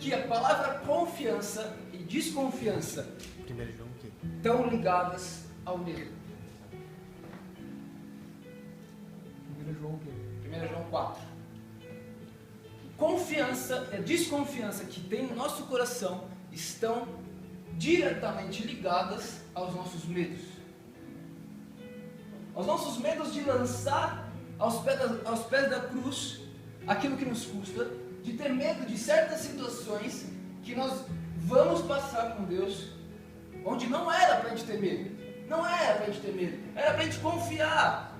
que a palavra confiança e desconfiança 1 João o quê? estão ligadas ao medo. 1 João o quê? 1 João 4. Confiança e desconfiança que tem no nosso coração estão diretamente ligadas aos nossos medos. Aos nossos medos de lançar aos pés da cruz aquilo que nos custa, de ter medo de certas situações que nós vamos passar com Deus, onde não era para a gente ter medo. Não era para a gente ter medo. Era para a gente confiar.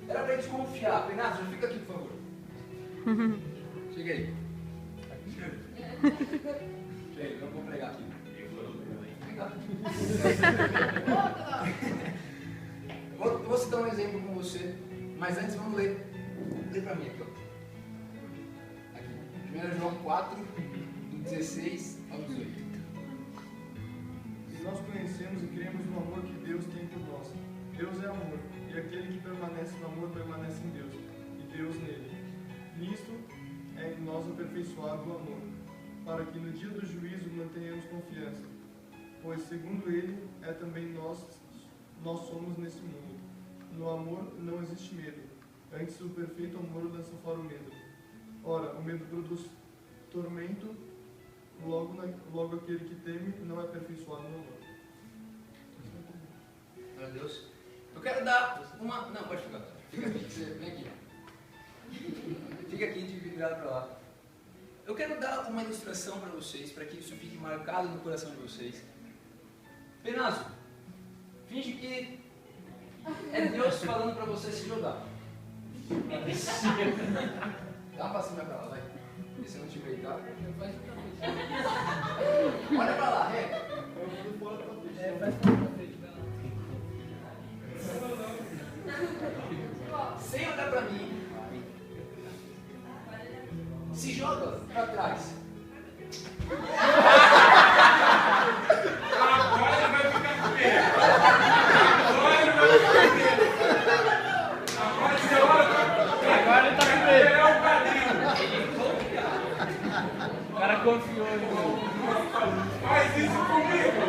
Era para a gente confiar. Renato, já fica aqui, por favor. Chega aí. Chega aí, eu vou pregar aqui. Eu vou citar um exemplo com você, mas antes vamos ler. Lê para mim aqui, ó. Aqui. 1 João 4, do 16 ao 18. E nós conhecemos e cremos no amor que Deus tem por nós. Deus é amor, e aquele que permanece no amor permanece em Deus, e Deus nele. Nisto é em nós aperfeiçoado o amor, para que no dia do juízo mantenhamos confiança, pois segundo ele é também nós somos nesse mundo. No amor não existe medo, antes o perfeito amor lança fora o medo. Ora, o medo produz tormento, logo aquele que teme não é aperfeiçoado no amor. Meu Deus. Eu quero dar uma... Não, pode ficar. Fica aqui, vem aqui. Fica aqui, de virado para lá. Eu quero dar uma ilustração para vocês, para que isso fique marcado no coração de vocês. Penazo, finge que é Deus falando para você se jogar. Dá uma passinha para lá, vai. Se eu não te ver, tá? Olha para lá, sem olhar para mim. Se joga para trás. Agora ele vai ficar com medo. Agora ele vai ficar com medo. Agora ele tá com medo. É o padrinho. O cara confiou em mim. Faz isso comigo.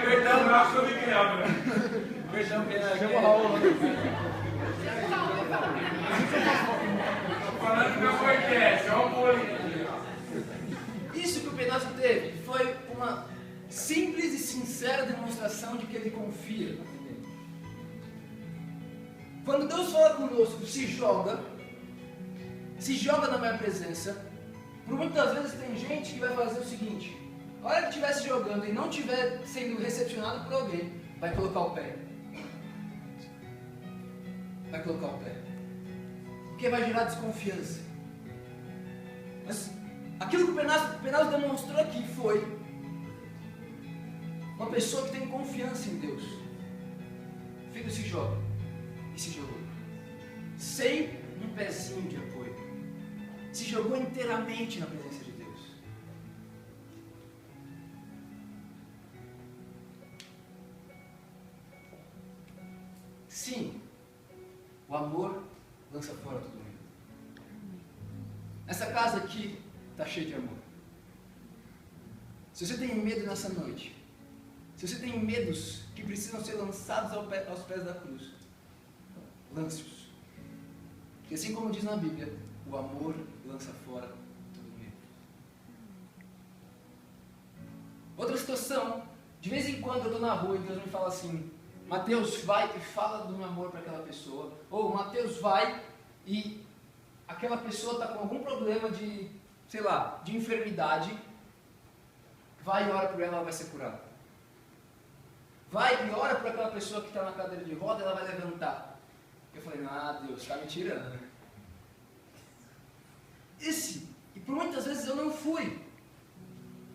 Perdão, eu acho que eu me quebra. Perdão, Penazo. Chama o Raul. Tô falando que meu podcast, olha o olho. Isso que o Penazo teve foi uma simples e sincera demonstração de que ele confia. Quando Deus fala conosco, se joga na minha presença, por muitas vezes tem gente que vai fazer o seguinte: a hora que estiver se jogando e não estiver sendo recepcionado por alguém, vai colocar o pé. Vai colocar o pé. Porque vai gerar desconfiança. Mas aquilo que o Penazo demonstrou aqui foi uma pessoa que tem confiança em Deus. O filho se joga. E se jogou. Sem um pezinho de apoio. Se jogou inteiramente na presença de Deus. Sim, o amor lança fora todo medo. Essa casa aqui está cheia de amor. Se você tem medo nessa noite, se você tem medos que precisam ser lançados aos pés da cruz, lance-os. Porque assim como diz na Bíblia, o amor lança fora todo medo. Outra situação, de vez em quando eu estou na rua e Deus me fala assim: Mateus, vai e fala do meu amor para aquela pessoa. Ou Mateus, vai e aquela pessoa está com algum problema de, sei lá, de enfermidade. Vai e ora por ela, ela vai ser curada. Vai e ora por aquela pessoa que está na cadeira de roda, ela vai levantar. Eu falei: ah, Deus, está me tirando. E por muitas vezes eu não fui.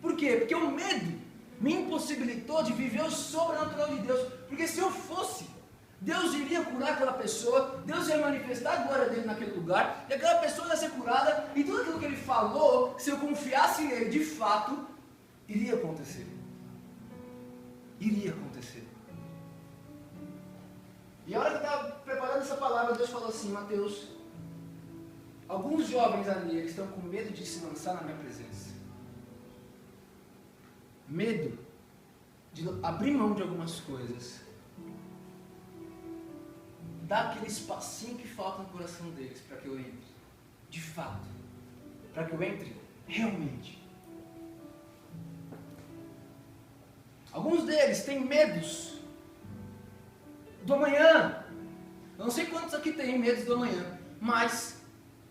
Por quê? Porque o medo me impossibilitou de viver o sobrenatural de Deus. Porque se eu fosse, Deus iria curar aquela pessoa, Deus ia manifestar a glória dele naquele lugar, e aquela pessoa ia ser curada, e tudo aquilo que ele falou, se eu confiasse nele de fato, iria acontecer. Iria acontecer. E a hora que eu estava preparando essa palavra, Deus falou assim: Mateus, alguns jovens ali, eles estão com medo de se lançar na minha presença. Medo de abrir mão de algumas coisas. Dar aquele espacinho que falta no coração deles para que eu entre. De fato. Para que eu entre realmente. Alguns deles têm medos do amanhã. Eu não sei quantos aqui têm medos do amanhã, mas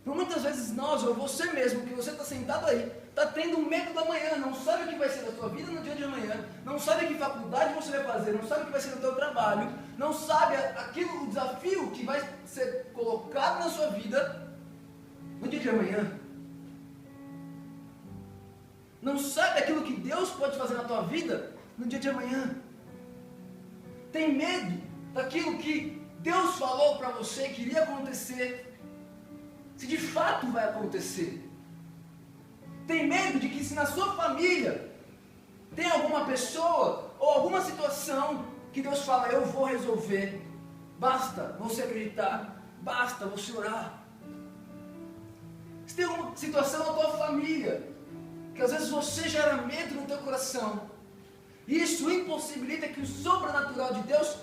por muitas vezes nós, ou você mesmo, que você está sentado aí, está tendo medo do amanhã, não sabe o que vai ser da sua vida no dia de amanhã, não sabe que faculdade você vai fazer, não sabe o que vai ser no seu trabalho, não sabe o desafio que vai ser colocado na sua vida no dia de amanhã. Não sabe aquilo que Deus pode fazer na tua vida no dia de amanhã. Tem medo daquilo que Deus falou para você que iria acontecer, se de fato vai acontecer. Tem medo de que se na sua família tem alguma pessoa ou alguma situação que Deus fala: eu vou resolver, basta você acreditar, basta você orar. Se tem alguma situação na tua família que às vezes você gera medo no teu coração, isso impossibilita que o sobrenatural de Deus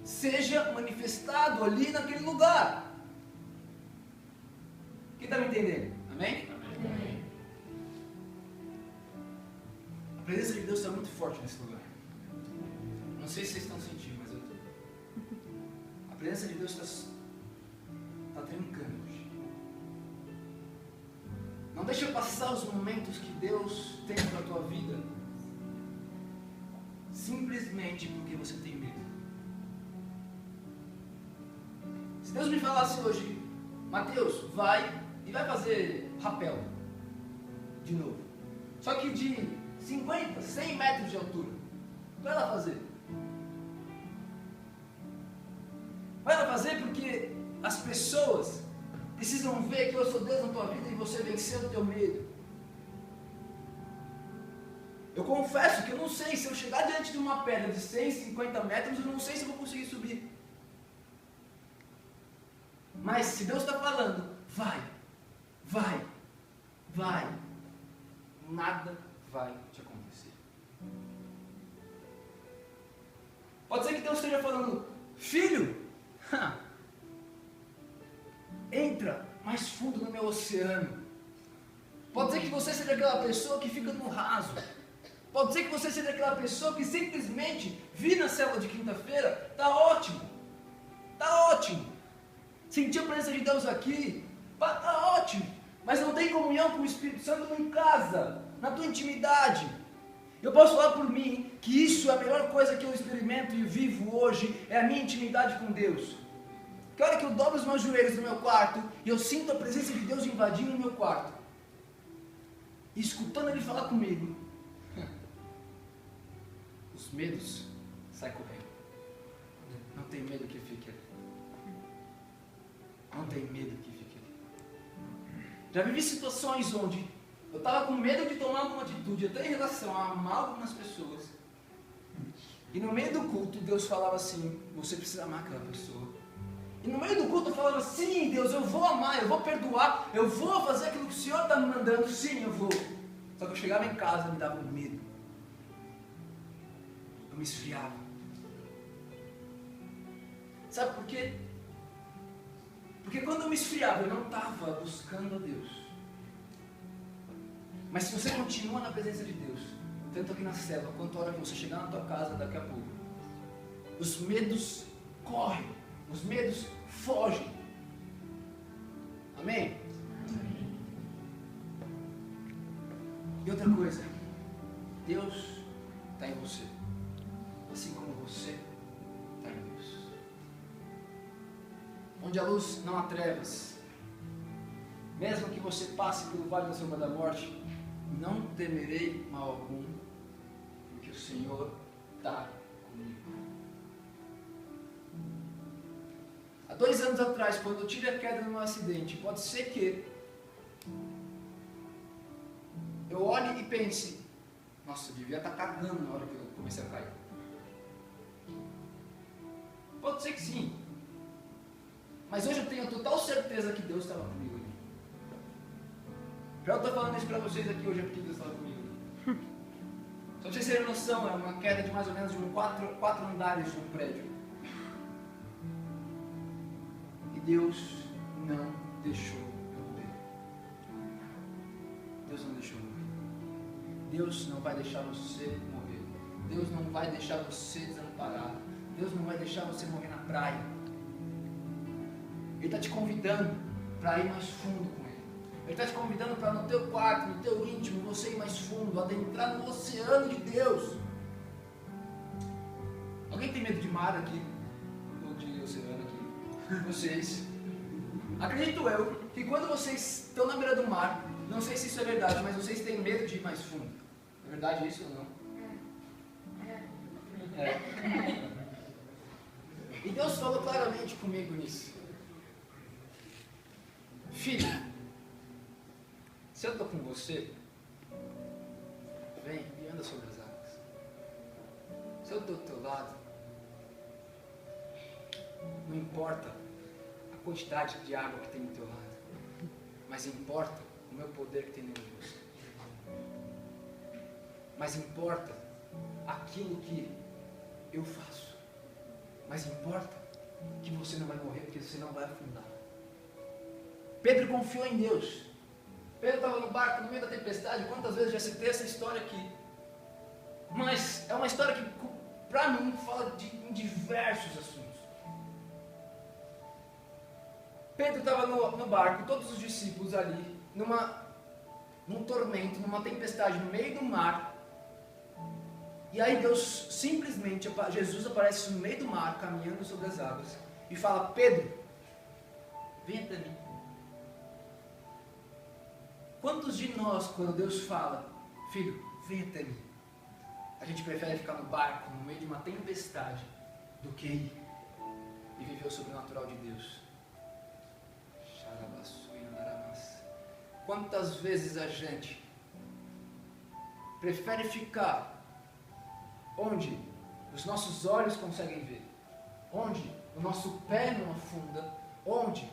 seja manifestado ali naquele lugar. Quem está me entendendo? Amém? Amém. A presença de Deus está muito forte nesse lugar. Não sei se vocês estão sentindo, mas eu estou. A presença de Deus está trincando hoje. Não deixa passar os momentos que Deus tem para a tua vida simplesmente porque você tem medo. Se Deus me falasse hoje: Mateus, vai e vai fazer rapel de novo, só que de 50, 100 metros de altura, vai lá fazer. Vai lá fazer porque as pessoas precisam ver que eu sou Deus na tua vida e você venceu o teu medo. Eu confesso que eu não sei, se eu chegar diante de uma pedra de 150 metros, eu não sei se eu vou conseguir subir. Mas se Deus está falando, vai, nada vai te acontecer. Pode ser que Deus esteja falando: filho, entra mais fundo no meu oceano. Pode ser que você seja aquela pessoa que fica no raso. Pode ser que você seja aquela pessoa que simplesmente vir na célula de quinta-feira, tá ótimo. Sentir a presença de Deus aqui, tá ótimo. Mas não tem comunhão com o Espírito Santo em casa, na tua intimidade. Eu posso falar por mim que isso é a melhor coisa que eu experimento e vivo hoje, é a minha intimidade com Deus. Que hora que eu dobro os meus joelhos no meu quarto e eu sinto a presença de Deus invadindo o meu quarto, e escutando Ele falar comigo, os medos saem correndo. Não tem medo que fique ali. Não tem medo que fique ali. Já vivi situações onde eu estava com medo de tomar alguma atitude, até em relação a amar algumas pessoas. E no meio do culto, Deus falava assim: você precisa amar aquela pessoa. E no meio do culto eu falava: sim, Deus, eu vou amar, eu vou perdoar, eu vou fazer aquilo que o Senhor está me mandando, sim, eu vou. Só que eu chegava em casa e me dava medo. Eu me esfriava. Sabe por quê? Porque quando eu me esfriava, eu não estava buscando a Deus. Mas se você continua na presença de Deus, tanto aqui na célula, quanto a hora que você chegar na tua casa daqui a pouco, os medos correm, os medos fogem. Amém? Amém. E outra coisa, Deus está em você, assim como você está em Deus. Onde a luz não há trevas, mesmo que você passe pelo vale da sombra da morte, não temerei mal algum, porque o Senhor está comigo. Há 2 anos atrás, quando eu tive a queda num acidente, pode ser que eu olhe e pense: nossa, eu devia estar cagando na hora que eu comecei a cair. Pode ser que sim. Mas hoje eu tenho total certeza que Deus estava comigo ali. Já eu estou falando isso para vocês aqui hoje, é porque Deus estava comigo ali. Só para vocês terem noção, é uma queda de mais ou menos de quatro andares de um prédio. E Deus não deixou eu morrer. Deus não deixou eu morrer. Deus não vai deixar você morrer. Deus não vai deixar você desamparado. Deus não vai deixar você morrer na praia. Ele está te convidando para ir mais fundo com Ele. Ele está te convidando para no teu quarto, no teu íntimo, você ir mais fundo, adentrar no oceano de Deus. Alguém tem medo de mar aqui? Ou de oceano aqui? Vocês. Acredito eu que quando vocês estão na beira do mar, não sei se isso é verdade, mas vocês têm medo de ir mais fundo. É verdade isso ou não? É. E Deus falou claramente comigo nisso. Filho, se eu estou com você, vem e anda sobre as águas. Se eu estou do teu lado, não importa a quantidade de água que tem do teu lado, mas importa o meu poder que tem dentro de você. Mas importa aquilo que eu faço. Mas importa que você não vai morrer, porque você não vai afundar. Pedro confiou em Deus. Pedro estava no barco no meio da tempestade. Quantas vezes já citei essa história aqui? Mas é uma história que, para mim, fala em diversos assuntos. Pedro estava no barco, todos os discípulos ali, num tormento, numa tempestade no meio do mar. E aí Deus simplesmente, Jesus aparece no meio do mar, caminhando sobre as águas, e fala: Pedro, vem até mim. Quantos de nós, quando Deus fala, filho, vem até mim, a gente prefere ficar no barco, no meio de uma tempestade, do que ir e viver o sobrenatural de Deus? Quantas vezes a gente prefere ficar onde os nossos olhos conseguem ver, onde o nosso pé não afunda, onde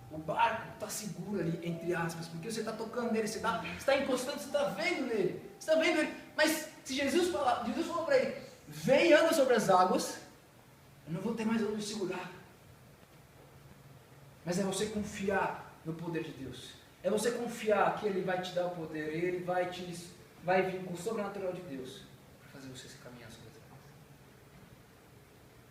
o barco está seguro ali, entre aspas, porque você está tocando nele, você está encostando, você está vendo nele, você está vendo ele. Mas se Jesus falou para ele: vem e anda sobre as águas, eu não vou ter mais onde segurar. Mas é você confiar no poder de Deus. É você confiar que Ele vai te dar o poder, Ele vai vir com o sobrenatural de Deus para fazer você se caminhar.